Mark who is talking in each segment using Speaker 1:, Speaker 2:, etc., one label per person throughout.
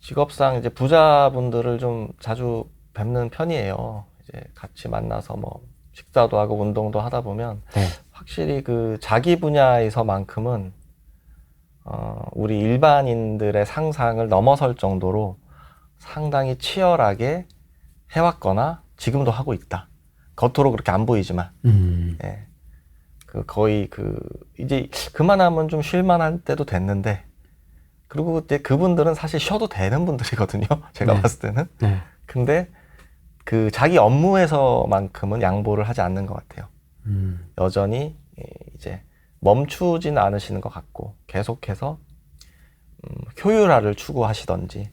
Speaker 1: 직업상 이제 부자분들을 좀 자주 뵙는 편이에요. 이제 같이 만나서 뭐 식사도 하고 운동도 하다 보면
Speaker 2: 네.
Speaker 1: 확실히 그 자기 분야에서만큼은 우리 일반인들의 상상을 넘어설 정도로 상당히 치열하게 해왔거나 지금도 하고 있다. 겉으로 그렇게 안 보이지만, 예. 그 거의 이제 그만하면 좀 쉴만할 때도 됐는데, 그리고 이제 그분들은 사실 쉬어도 되는 분들이거든요. 제가
Speaker 2: 네.
Speaker 1: 봤을 때는.
Speaker 2: 네.
Speaker 1: 근데 그 자기 업무에서만큼은 양보를 하지 않는 것 같아요. 여전히 이제 멈추지는 않으시는 것 같고 계속해서 효율화를 추구하시던지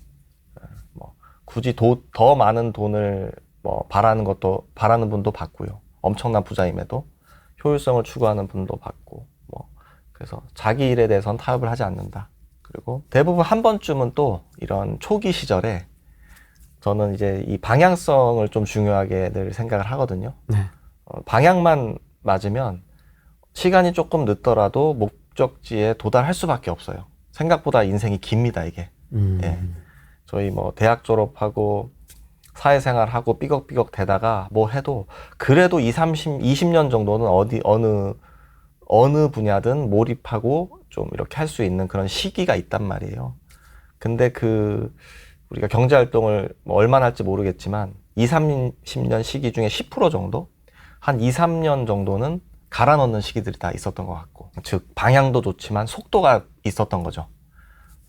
Speaker 1: 뭐 굳이 더 많은 돈을 뭐 바라는 분도 봤고요. 엄청난 부자임에도 효율성을 추구하는 분도 봤고 뭐 그래서 자기 일에 대해서는 타협을 하지 않는다. 그리고 대부분 한 번쯤은 또 이런 초기 시절에 저는 이제 이 방향성을 좀 중요하게 늘 생각을 하거든요.
Speaker 2: 네.
Speaker 1: 방향만 맞으면 시간이 조금 늦더라도 목적지에 도달할 수밖에 없어요. 생각보다 인생이 깁니다, 이게. 예. 저희 뭐 대학 졸업하고 사회생활하고 삐걱삐걱 되다가 뭐 해도 그래도 20년 정도는 어느 분야든 몰입하고 좀 이렇게 할 수 있는 그런 시기가 있단 말이에요. 근데 우리가 경제활동을 뭐 얼마나 할지 모르겠지만 30년 시기 중에 10% 정도? 한 2-3년 정도는 갈아 넣는 시기들이 다 있었던 것 같고, 즉 방향도 좋지만 속도가 있었던 거죠.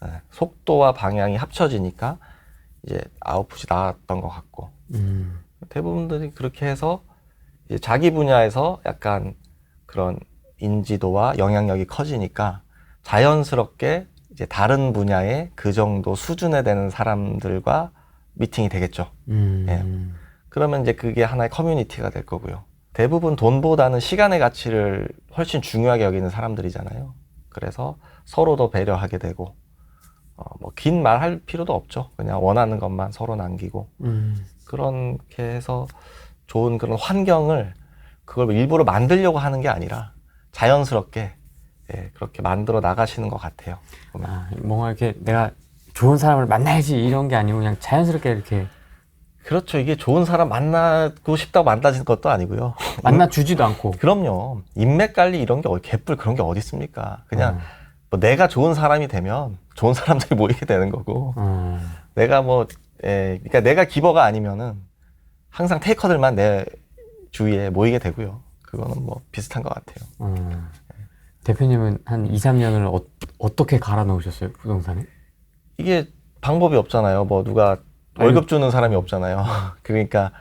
Speaker 1: 네, 속도와 방향이 합쳐지니까 이제 아웃풋이 나왔던 것 같고, 대부분들이 그렇게 해서 이제 자기 분야에서 약간 그런 인지도와 영향력이 커지니까 자연스럽게 이제 다른 분야의 그 정도 수준에 되는 사람들과 미팅이 되겠죠. 예. 그러면 이제 그게 하나의 커뮤니티가 될 거고요. 대부분 돈보다는 시간의 가치를 훨씬 중요하게 여기는 사람들이잖아요. 그래서 서로 더 배려하게 되고, 뭐 긴 말 할 필요도 없죠. 그냥 원하는 것만 서로 남기고, 그렇게 해서 좋은 그런 환경을 그걸 일부러 만들려고 하는 게 아니라 자연스럽게 예, 그렇게 만들어 나가시는 것 같아요. 보면.
Speaker 2: 뭔가 이렇게 내가 좋은 사람을 만나야지 이런 게 아니고 그냥 자연스럽게 이렇게
Speaker 1: 그렇죠. 이게 좋은 사람 만나고 싶다고 만나지는 것도 아니고요.
Speaker 2: 만나주지도 않고.
Speaker 1: 그럼요. 인맥 관리 이런 게 개뿔 그런 게 어디 있습니까? 그냥 뭐 내가 좋은 사람이 되면 좋은 사람들이 모이게 되는 거고 내가 그러니까 내가 기버가 아니면은 항상 테이커들만 내 주위에 모이게 되고요. 그거는 뭐 비슷한 것 같아요.
Speaker 2: 대표님은 한 2-3년을 어떻게 갈아 넣으셨어요, 부동산에?
Speaker 1: 이게 방법이 없잖아요. 뭐 누가 월급 주는 사람이 없잖아요. 그러니까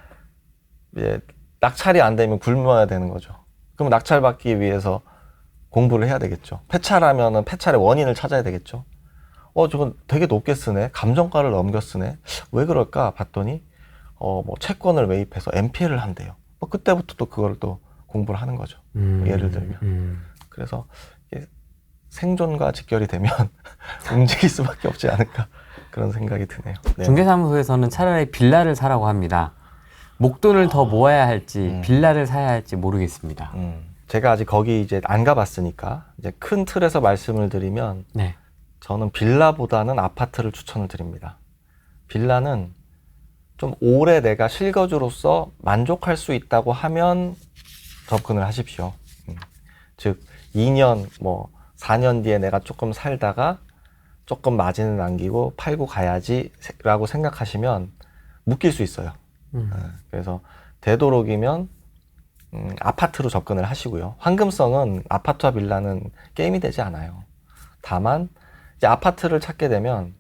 Speaker 1: 이제 낙찰이 안 되면 굶어야 되는 거죠. 그럼 낙찰 받기 위해서 공부를 해야 되겠죠. 폐차라면은 폐차의 원인을 찾아야 되겠죠. 저건 되게 높게 쓰네. 감정가를 넘겨 쓰네. 왜 그럴까 봤더니 뭐 채권을 매입해서 NPL을 한대요. 뭐 그때부터 또 그걸 또 공부를 하는 거죠. 예를 들면. 그래서 이게 생존과 직결이 되면 움직일 수밖에 없지 않을까 그런 생각이 드네요. 네.
Speaker 2: 중개사무소에서는 차라리 빌라를 사라고 합니다. 목돈을 더 모아야 할지 빌라를 사야 할지 모르겠습니다.
Speaker 1: 제가 아직 거기 이제 안 가봤으니까 이제 큰 틀에서 말씀을 드리면
Speaker 2: 네.
Speaker 1: 저는 빌라보다는 아파트를 추천을 드립니다. 빌라는 좀 오래 내가 실거주로서 만족할 수 있다고 하면 접근을 하십시오. 즉 2년 뭐 4년 뒤에 내가 조금 살다가 조금 마진을 남기고 팔고 가야지 라고 생각하시면 묶일 수 있어요. 그래서 되도록이면 아파트로 접근을 하시고요. 황금성은 아파트와 빌라는 게임이 되지 않아요. 다만 이제 아파트를 찾게 되면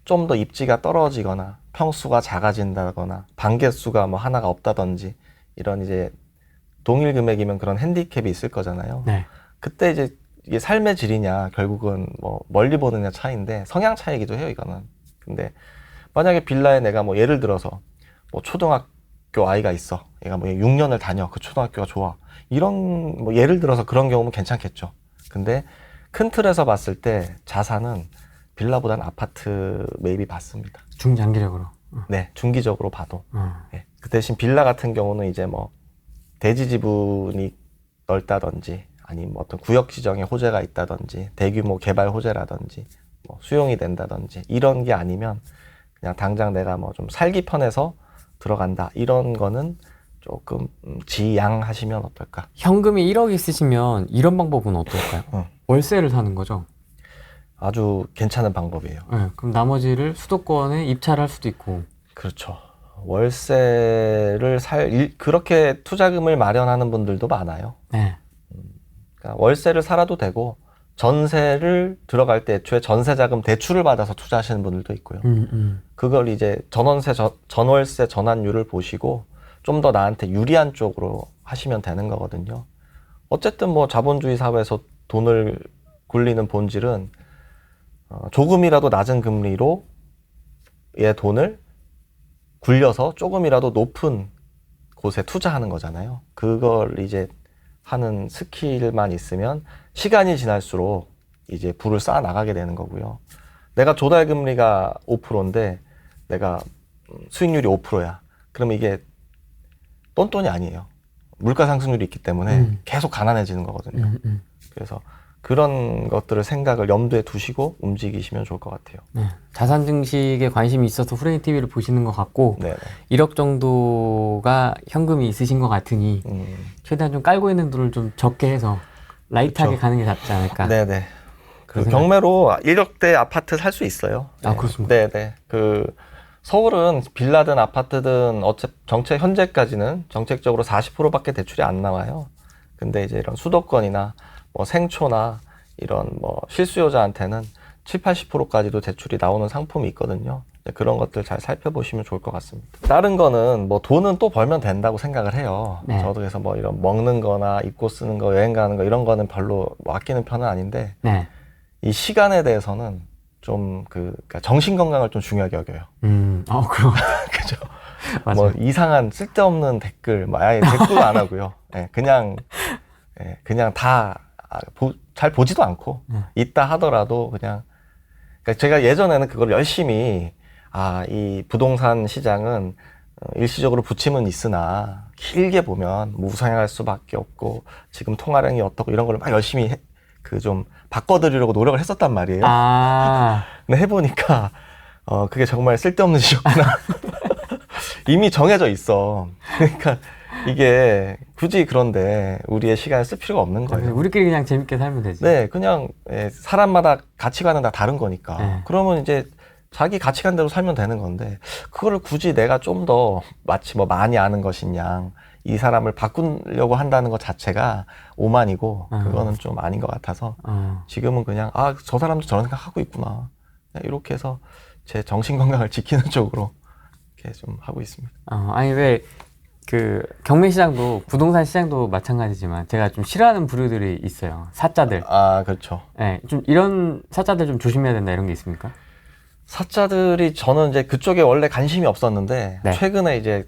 Speaker 1: 좀 더 입지가 떨어지거나 평수가 작아진다거나 방개수가 뭐 하나가 없다든지 이런 이제 동일 금액이면 그런 핸디캡이 있을 거잖아요.
Speaker 2: 네.
Speaker 1: 그때 이제 이게 삶의 질이냐 결국은 뭐 멀리 보느냐 차이인데 성향 차이기도 해요, 이거는. 근데 만약에 빌라에 내가 뭐 예를 들어서 뭐 초등학교 아이가 있어. 얘가 뭐 6년을 다녀. 그 초등학교가 좋아. 이런 뭐 예를 들어서 그런 경우면 괜찮겠죠. 근데 큰 틀에서 봤을 때 자산은 빌라보다는 아파트 매입이 맞습니다.
Speaker 2: 중장기적으로.
Speaker 1: 네, 중기적으로 봐도. 네. 그 대신 빌라 같은 경우는 이제 뭐 대지 지분이 넓다든지 아니면 어떤 구역 지정에 호재가 있다든지 대규모 개발 호재라든지 뭐 수용이 된다든지 이런 게 아니면 그냥 당장 내가 뭐 좀 살기 편해서 들어간다 이런 거는 조금 지양하시면 어떨까.
Speaker 2: 현금이 1억 있으시면 이런 방법은 어떨까요? 월세를 사는 거죠.
Speaker 1: 아주 괜찮은 방법이에요.
Speaker 2: 네, 그럼 나머지를 수도권에 입찰할 수도 있고.
Speaker 1: 그렇죠. 월세를 그렇게 투자금을 마련하는 분들도 많아요.
Speaker 2: 네.
Speaker 1: 그러니까 월세를 살아도 되고 전세를 들어갈 때 애초에 전세자금 대출을 받아서 투자하시는 분들도 있고요. 그걸 이제 전월세 전환율을 보시고 좀 더 나한테 유리한 쪽으로 하시면 되는 거거든요. 어쨌든 뭐 자본주의 사회에서 돈을 굴리는 본질은 조금이라도 낮은 금리로 얘 돈을 굴려서 조금이라도 높은 곳에 투자하는 거잖아요. 그걸 이제 하는 스킬만 있으면 시간이 지날수록 이제 부를 쌓아 나가게 되는 거고요. 내가 조달 금리가 5%인데 내가 수익률이 5%야. 그러면 이게 똔똔이 아니에요. 물가 상승률이 있기 때문에 계속 가난해지는 거거든요. 그래서 그런 것들을 생각을 염두에 두시고 움직이시면 좋을 것 같아요.
Speaker 2: 네. 자산 증식에 관심이 있어서 후레인 TV를 보시는 것 같고,
Speaker 1: 네네.
Speaker 2: 1억 정도가 현금이 있으신 것 같으니 최대한 좀 깔고 있는 돈을 좀 적게 해서 라이트하게
Speaker 1: 그렇죠.
Speaker 2: 가는 게 낫지 않을까.
Speaker 1: 네네. 그
Speaker 2: 그런
Speaker 1: 경매로 1억대 아파트 살 수 있어요.
Speaker 2: 아,
Speaker 1: 네.
Speaker 2: 그렇습니까?
Speaker 1: 네네. 서울은 빌라든 아파트든 현재까지는 정책적으로 40%밖에 대출이 안 나와요. 근데 이제 이런 수도권이나 뭐 생초나 이런 뭐 실수요자한테는 70~80%까지도 대출이 나오는 상품이 있거든요. 그런 것들 잘 살펴보시면 좋을 것 같습니다. 다른 거는 뭐 돈은 또 벌면 된다고 생각을 해요.
Speaker 2: 네.
Speaker 1: 저도 그래서 뭐 이런 먹는 거나 입고 쓰는 거, 여행 가는 거 이런 거는 별로 뭐 아끼는 편은 아닌데
Speaker 2: 네.
Speaker 1: 이 시간에 대해서는 좀 그러니까 정신 건강을 좀 중요하게 여겨요.
Speaker 2: 그럼.
Speaker 1: 그죠?
Speaker 2: 맞아요.
Speaker 1: 뭐 이상한 쓸데없는 댓글, 뭐 아예 댓글도 안 하고요. 그냥 다 잘 보지도 않고 있다 하더라도 그냥 그러니까 제가 예전에는 그걸 열심히 이 부동산 시장은 일시적으로 부침은 있으나 길게 보면 무상할 수밖에 없고 지금 통화량이 어떻고 이런 걸 막 열심히 좀 바꿔드리려고 노력을 했었단 말이에요. 근데 해보니까 그게 정말 쓸데없는 짓이었구나. 이미 정해져 있어. 그러니까 이게 굳이 그런데 우리의 시간을 쓸 필요가 없는 거예요.
Speaker 2: 우리끼리 그냥 재밌게 살면 되지.
Speaker 1: 네, 그냥 사람마다 가치관은 다 다른 거니까.
Speaker 2: 네.
Speaker 1: 그러면 이제 자기 가치관대로 살면 되는 건데 그거를 굳이 내가 좀 더 마치 뭐 많이 아는 것이냐 이 사람을 바꾸려고 한다는 것 자체가 오만이고 그거는 좀 아닌 것 같아서 지금은 그냥 저 사람도 저런 생각하고 있구나 이렇게 해서 제 정신 건강을 지키는 쪽으로 이렇게 좀 하고 있습니다.
Speaker 2: 아니 왜 경매 시장도 부동산 시장도 마찬가지지만 제가 좀 싫어하는 부류들이 있어요. 사자들.
Speaker 1: 그렇죠.
Speaker 2: 네, 좀 이런 사자들 좀 조심해야 된다 이런 게 있습니까?
Speaker 1: 사자들이 저는 이제 그쪽에 원래 관심이 없었는데
Speaker 2: 네.
Speaker 1: 최근에 이제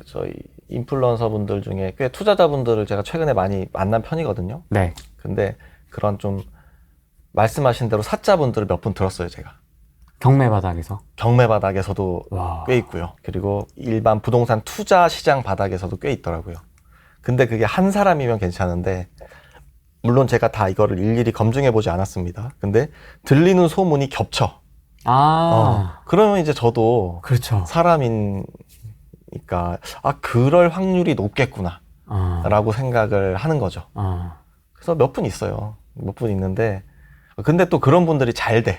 Speaker 1: 저희 인플루언서 분들 중에 꽤 투자자분들을 제가 최근에 많이 만난 편이거든요.
Speaker 2: 네.
Speaker 1: 근데 그런 좀 말씀하신 대로 사자분들을 몇 분 들었어요, 제가.
Speaker 2: 경매 바닥에서.
Speaker 1: 경매 바닥에서도
Speaker 2: 와.
Speaker 1: 꽤 있고요. 그리고 일반 부동산 투자 시장 바닥에서도 꽤 있더라고요. 근데 그게 한 사람이면 괜찮은데 물론 제가 다 이거를 일일이 검증해 보지 않았습니다. 근데 들리는 소문이 겹쳐. 그러면 이제 저도
Speaker 2: 그렇죠.
Speaker 1: 사람이니까 그럴 확률이 높겠구나 라고 생각을 하는 거죠. 그래서 몇 분 있어요. 몇 분 있는데 근데 또 그런 분들이 잘 돼.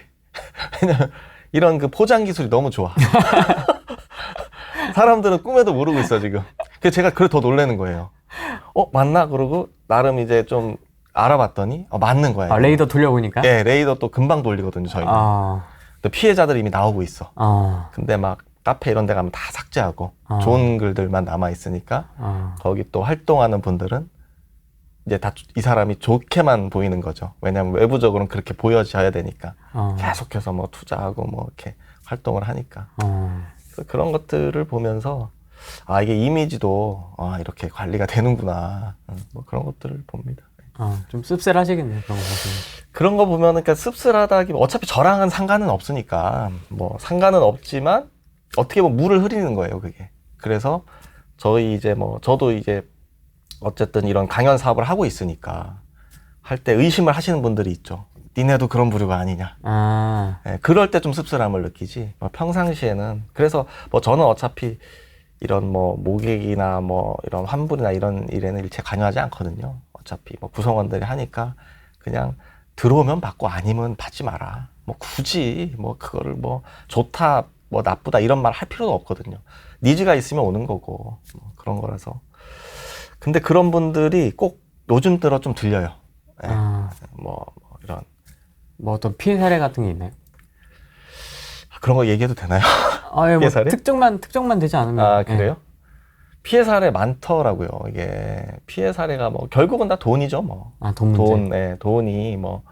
Speaker 1: 왜냐면 이런 포장 기술이 너무 좋아. 사람들은 꿈에도 모르고 있어 지금. 그래서 제가 더 놀라는 거예요. 맞나? 그러고 나름 이제 좀 알아봤더니 맞는 거예요.
Speaker 2: 레이더 돌려보니까?
Speaker 1: 네, 레이더 또 금방 돌리거든요 저희는. 또 피해자들이 이미 나오고 있어. 근데 막 카페 이런 데 가면 다 삭제하고 좋은 글들만 남아 있으니까 거기 또 활동하는 분들은 이제 다 이 사람이 좋게만 보이는 거죠. 왜냐하면 외부적으로는 그렇게 보여져야 되니까 계속해서 뭐 투자하고 뭐 이렇게 활동을 하니까. 그래서 그런 것들을 보면서 이게 이미지도 이렇게 관리가 되는구나. 뭐 그런 것들을 봅니다.
Speaker 2: 좀 씁쓸하시겠네요. 그런 거 보시면.
Speaker 1: 그런 거 보면은 그러니까 씁쓸하다기보다 어차피 저랑은 상관은 없으니까 뭐 상관은 없지만 어떻게 보면 물을 흐리는 거예요, 그게. 그래서 저도 이제 어쨌든 이런 강연 사업을 하고 있으니까 할 때 의심을 하시는 분들이 있죠. 니네도 그런 부류가 아니냐.
Speaker 2: 아,
Speaker 1: 예, 그럴 때 좀 씁쓸함을 느끼지. 평상시에는 그래서 뭐 저는 어차피 이런 뭐 모객이나 뭐 이런 환불이나 이런 일에는 일체 관여하지 않거든요. 어차피 뭐 구성원들이 하니까 그냥 들어오면 받고 아니면 받지 마라. 뭐 굳이 뭐 그거를 뭐 좋다 뭐 나쁘다 이런 말 할 필요도 없거든요. 니즈가 있으면 오는 거고 뭐 그런 거라서. 근데 그런 분들이 꼭 요즘 들어 좀 들려요. 예. 뭐 이런
Speaker 2: 뭐 어떤 피해 사례 같은 게 있나요?
Speaker 1: 그런 거 얘기해도 되나요?
Speaker 2: 아, 예, 뭐
Speaker 1: 피해 사례?
Speaker 2: 특정만 되지 않으면.
Speaker 1: 아,
Speaker 2: 예.
Speaker 1: 그래요? 피해 사례 많더라고요. 이게 피해 사례가 뭐 결국은 다 돈이죠, 뭐.
Speaker 2: 아, 돈 문제.
Speaker 1: 네, 돈이 뭐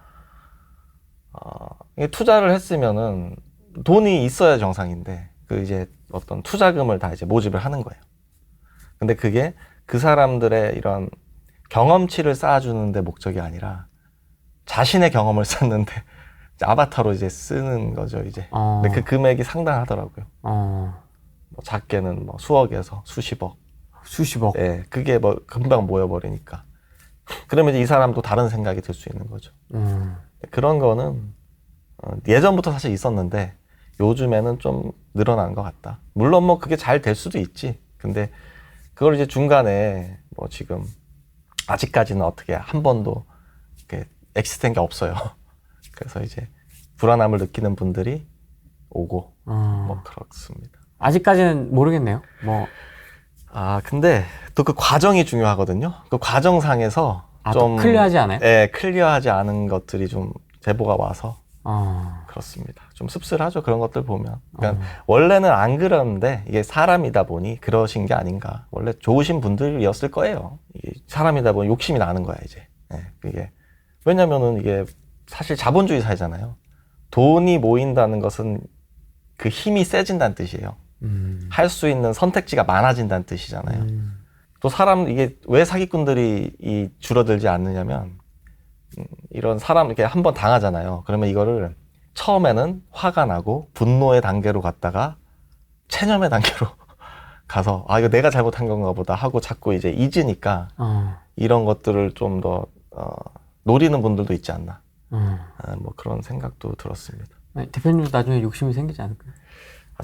Speaker 1: 이게 투자를 했으면은 돈이 있어야 정상인데 그 이제 어떤 투자금을 다 이제 모집을 하는 거예요. 근데 그게 그 사람들의 이런 경험치를 쌓아주는데 목적이 아니라 자신의 경험을 쌓는데 이제 아바타로 이제 쓰는 거죠, 이제. 근데 그 금액이 상당하더라고요. 뭐 작게는 뭐 수억에서 수십억.
Speaker 2: 수십억.
Speaker 1: 예, 그게 뭐 금방 모여버리니까. 그러면 이제 이 사람도 다른 생각이 들 수 있는 거죠. 그런 거는 예전부터 사실 있었는데 요즘에는 좀 늘어난 것 같다. 물론 뭐 그게 잘 될 수도 있지. 근데 그걸 이제 중간에 뭐 지금 아직까지는 어떻게 한 번도 이렇게 엑시트된 게 없어요. 그래서 이제 불안함을 느끼는 분들이 오고 뭐 그렇습니다.
Speaker 2: 아직까지는 모르겠네요. 뭐.
Speaker 1: 근데 또 그 과정이 중요하거든요. 그 과정상에서 좀
Speaker 2: 클리어하지 않아요?
Speaker 1: 네, 클리어하지 않은 것들이 좀 제보가 와서 그렇습니다. 좀 씁쓸하죠. 그런 것들 보면. 그러니까 원래는 안 그러는데 이게 사람이다 보니 그러신 게 아닌가. 원래 좋으신 분들이었을 거예요. 이게 사람이다 보니 욕심이 나는 거야 이제. 네, 그게 왜냐면은 이게 사실 자본주의 사회잖아요. 돈이 모인다는 것은 그 힘이 세진다는 뜻이에요. 할 수 있는 선택지가 많아진다는 뜻이잖아요. 또 이게 왜 사기꾼들이 줄어들지 않느냐면, 이런 사람 이렇게 한번 당하잖아요. 그러면 이거를 처음에는 화가 나고 분노의 단계로 갔다가 체념의 단계로 가서, 이거 내가 잘못한 건가 보다 하고 자꾸 이제 잊으니까 이런 것들을 좀 더, 노리는 분들도 있지 않나. 뭐 그런 생각도 들었습니다.
Speaker 2: 아니, 대표님도 나중에 욕심이 생기지 않을까요?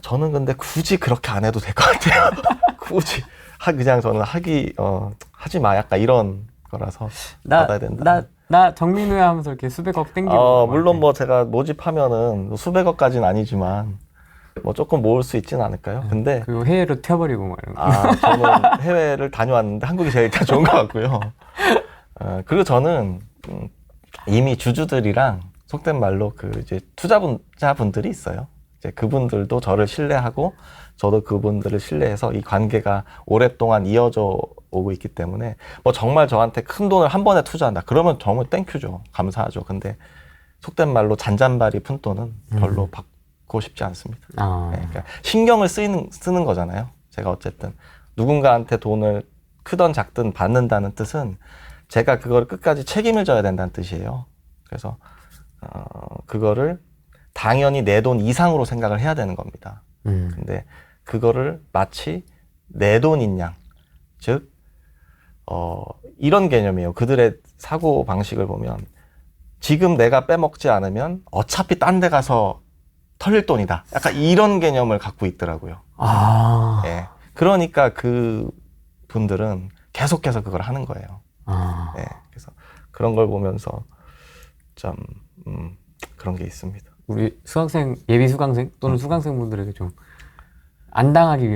Speaker 1: 저는 근데 굳이 그렇게 안 해도 될 것 같아요. 굳이. 그냥 저는 하지 마. 약간 이런 거라서 받아야 된다.
Speaker 2: 나 정민우야 하면서 이렇게 수백억 땡기고.
Speaker 1: 물론 뭐 제가 모집하면은 수백억까지는 아니지만 뭐 조금 모을 수 있지는 않을까요? 근데.
Speaker 2: 그리고 해외로 튀어버리고 뭐 이런 거.
Speaker 1: 저는 해외를 다녀왔는데 한국이 제일 일단 좋은 것 같고요. 그리고 저는 이미 주주들이랑 속된 말로 이제 투자자분들이 있어요. 이제 그분들도 저를 신뢰하고 저도 그분들을 신뢰해서 이 관계가 오랫동안 이어져 오고 있기 때문에 뭐 정말 저한테 큰 돈을 한 번에 투자한다. 그러면 정말 땡큐죠. 감사하죠. 근데 속된 말로 잔잔바리 푼돈은 별로 받고 싶지 않습니다. 네, 그러니까 신경을 쓰는 거잖아요. 제가 어쨌든 누군가한테 돈을 크든 작든 받는다는 뜻은 제가 그걸 끝까지 책임을 져야 된다는 뜻이에요. 그래서 그거를 당연히 내 돈 이상으로 생각을 해야 되는 겁니다. 근데 그거를 마치 내 돈인 양, 즉 이런 개념이에요. 그들의 사고 방식을 보면 지금 내가 빼먹지 않으면 어차피 딴 데 가서 털릴 돈이다. 약간 이런 개념을 갖고 있더라고요. 예. 그러니까 그 분들은 계속해서 그걸 하는 거예요. 예. 그래서 그런 걸 보면서 좀 그런 게 있습니다.
Speaker 2: 우리 예비 수강생 또는 수강생분들에게 좀 안 당하기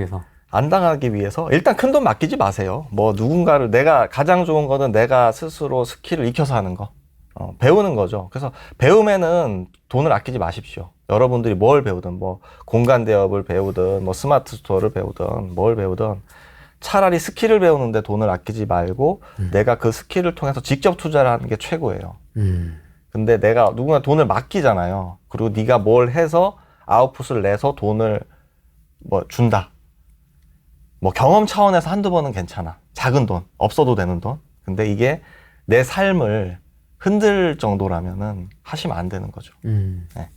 Speaker 2: 위해서
Speaker 1: 일단 큰 돈 맡기지 마세요. 뭐 누군가를 내가 가장 좋은 거는 내가 스스로 스킬을 익혀서 하는 거. 배우는 거죠. 그래서 배움에는 돈을 아끼지 마십시오. 여러분들이 뭘 배우든 뭐 공간 대업을 배우든 뭐 스마트 스토어를 배우든 뭘 배우든 차라리 스킬을 배우는데 돈을 아끼지 말고 내가 그 스킬을 통해서 직접 투자를 하는 게 최고예요. 근데 내가 누군가 돈을 맡기잖아요. 그리고 네가 뭘 해서 아웃풋을 내서 돈을 뭐 준다. 뭐 경험 차원에서 한두 번은 괜찮아. 작은 돈, 없어도 되는 돈. 근데 이게 내 삶을 흔들 정도라면은 하시면 안 되는 거죠. 네.